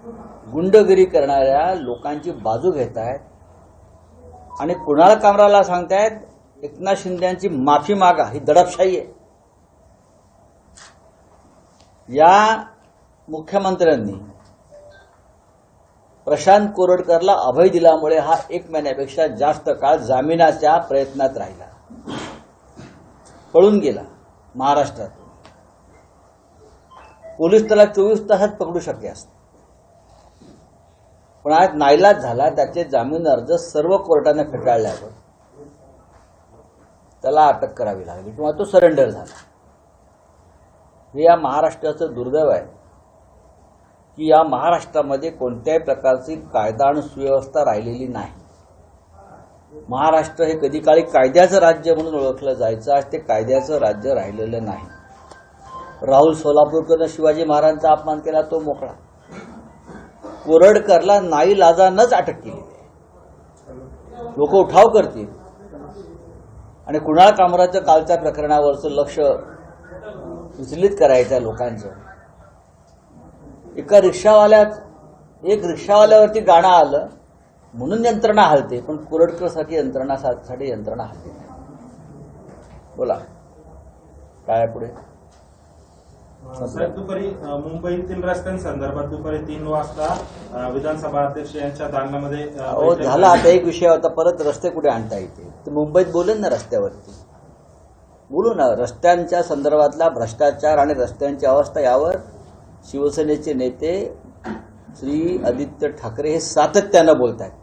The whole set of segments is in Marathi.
गुंडगिरी करणाऱ्या लोकांची बाजू घेत आहेत आणि कुणाल कामराला सांगतायत एकनाथ शिंदेची माफी मागा, ही दडपशाही आहे। या मुख्यमंत्र्यांनी प्रशांत कोरडकरला अभय दिल्यामुळे हा 1 महिन्यापेक्षा जास्त काळ जामिनाच्या प्रयत्नात राहिला, पळून गेला महाराष्ट्रातून। पोलीस त्याला 24 तासात पकडू शकले असते, पण आज नाईलाज झाला। त्याचे जामीन अर्ज सर्व कोर्टाने फेटाळल्यावर त्याला अटक करावी लागली किंवा तो सरेंडर झाला। हे या महाराष्ट्राचं दुर्दैव आहे की या महाराष्ट्रामध्ये कोणत्याही प्रकारची कायदा आणि सुव्यवस्था राहिलेली नाही। महाराष्ट्र हे कधी काळी कायद्याचं राज्य म्हणून ओळखलं जायचं, आज ते कायद्याचं राज्य राहिलेलं नाही। राहुल सोलापूरकरनं शिवाजी महाराजांचा अपमान केला, तो मोकळा। कोरडकरला नाईलाजानंच अटक केली। लोक उठाव करतील आणि कुणाल कामराचं कालच्या प्रकरणावरचं लक्ष विचलित करायचं लोकांचं। एक रिक्षावाल्यावरती गाणं आलं म्हणून यंत्रणा हलते, पण कोरडकरसाठी यंत्रणा हलते नाही। बोला काय पुढे? साहेब, दुपारी मुंबईतील रस्त्यांसंदर्भात दुपारी 3 वाजता विधानसभा अध्यक्ष यांच्या दालनामध्ये झाला। आता एक विषय होता, परत रस्ते कुठे आणता येते? तर मुंबईत बोलेन ना, रस्त्यावरती बोलू ना। रस्त्यांच्या संदर्भातला भ्रष्टाचार आणि रस्त्यांची अवस्था यावर शिवसेनेचे नेते श्री आदित्य ठाकरे हे सातत्यानं बोलत आहेत।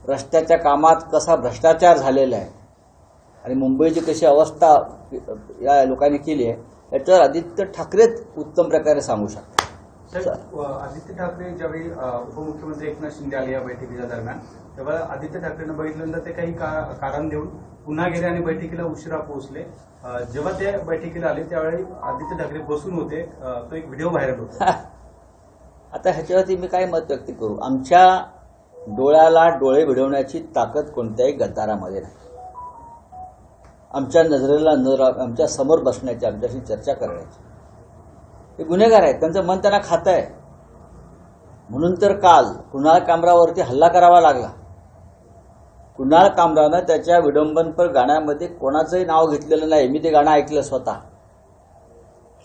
रस्त्याच्या कामात कसा भ्रष्टाचार झालेला आहे आणि मुंबईची कशी अवस्था या लोकांनी केली आहे याच्यावर आदित्य ठाकरेच उत्तम प्रकारे सांगू शकतात। आदित्य ठाकरे ज्यावेळी उपमुख्यमंत्री एकनाथ शिंदे आले या बैठकीच्या दरम्यान, तेव्हा आदित्य ठाकरेंना बघितल्यानंतर ते काही कारण देऊन पुन्हा गेले आणि बैठकीला उशिरा पोहोचले। जेव्हा ते बैठकीला आले त्यावेळी आदित्य ठाकरे बसून होते, तो एक व्हिडिओ व्हायरल होता। आता ह्याच्यावरती मी काय मत व्यक्त करू? आमच्या डोळ्याला डोळे भिडवण्याची ताकद कोणत्याही गद्दारामध्ये नाही। आमच्या नजरेला नजर, आमच्या समोर बसण्याची, आमच्याशी चर्चा करण्याची, हे गुन्हेगार आहेत, त्यांचं मन त्यांना खातं आहे। म्हणून तर काल कुणाल कामरावरती हल्ला करावा लागला। कुणाल कामरानं त्याच्या विडंबनपर गाण्यामध्ये कोणाचंही नाव घेतलेलं नाही। मी ते गाणं ऐकलं, स्वतः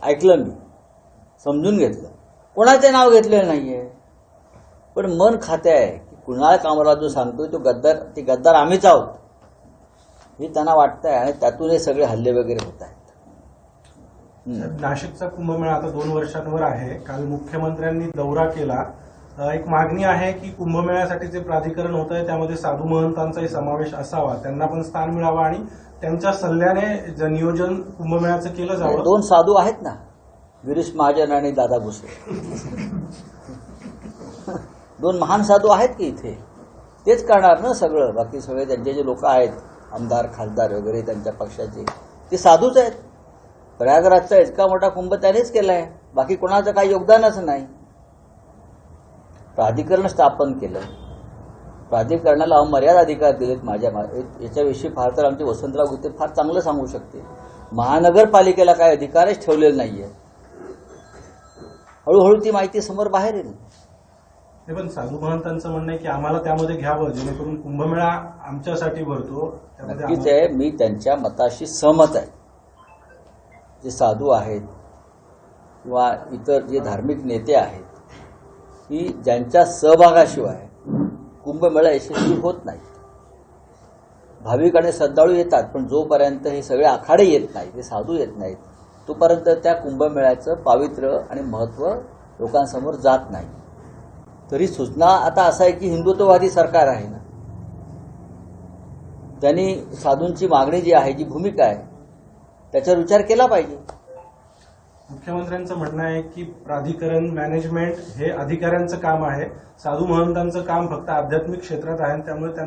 ऐकलं, मी समजून घेतलं, कोणाचे नाव घेतलेलं नाहीये। पण मन खाते आहे की कुणाल कामरा जो सांगतोय तो गद्दार, ते गद्दार आम्हीच आहोत हे त्यांना वाटतंय आणि त्यातून हे सगळे हल्ले वगैरे होत आहेत। नाशिकचा कुंभमेळा आता 2 वर्षांवर आहे। काल मुख्यमंत्र्यांनी दौरा केला। एक मागणी आहे की कुंभमेळ्यासाठी जे प्राधिकरण होत आहे त्यामध्ये साधू महंतांचाही समावेश असावा, त्यांना पण स्थान मिळावं आणि त्यांच्या सल्ल्याने जे नियोजन कुंभमेळ्याचं केलं जावं। 2 साधू आहेत ना, गिरीश महाजन आणि दादा भुसे, 2 महान साधू आहेत की इथे, तेच करणार ना सगळं। बाकी सगळे त्यांचे जे लोक आहेत, आमदार खासदार वगैरे त्यांच्या पक्षाचे, ते साधूच आहेत। प्रयागराजचा इतका मोठा कुंभ त्यानेच केलाय, बाकी कोणाचं काही योगदानच नाही। प्राधिकरण स्थापन केलं, प्राधिकरणाला अमर्याद अधिकार दिलेत। याच्याविषयी फार तर आमचे वसंतराव गुत्ते फार चांगलं सांगू शकते। महानगरपालिकेला काही अधिकारच ठेवलेला नाहीये। हळूहळू ती माहिती समोर बाहेर येईल। पण साधू महंतांचं म्हणणं आहे की आम्हाला त्यामध्ये घ्यावं, जेणेकरून कुंभमेळा आमच्यासाठी भरतो। नक्कीच आहे, मी त्यांच्या मताशी सहमत आहे। जे साधू आहेत किंवा इतर जे धार्मिक नेते आहेत की ज्यांच्या सहभागाशिवाय कुंभमेळा यशस्वी होत नाही। भाविक आणि श्रद्धाळू येतात, पण जोपर्यंत हे सगळे आखाडे येत नाहीत, हे साधू येत नाहीत, तोपर्यंत त्या कुंभमेळ्याचं पावित्र्य आणि महत्त्व लोकांसमोर जात नाही। तरी सूचना आता असं आहे की हिंदुत्ववादी सरकार आहे ना, त्यांनी साधूंची मागणी जी आहे, जी भूमिका आहे, त्याच्यावर विचार केला पाहिजे। मुख्यमंत्र्यांचं म्हणणं आहे की प्राधिकरण मॅनेजमेंट हे अधिकाऱ्यांचं काम आहे, साधू महंतांचं काम फक्त आध्यात्मिक क्षेत्रात आहे, त्यामुळे त्यांना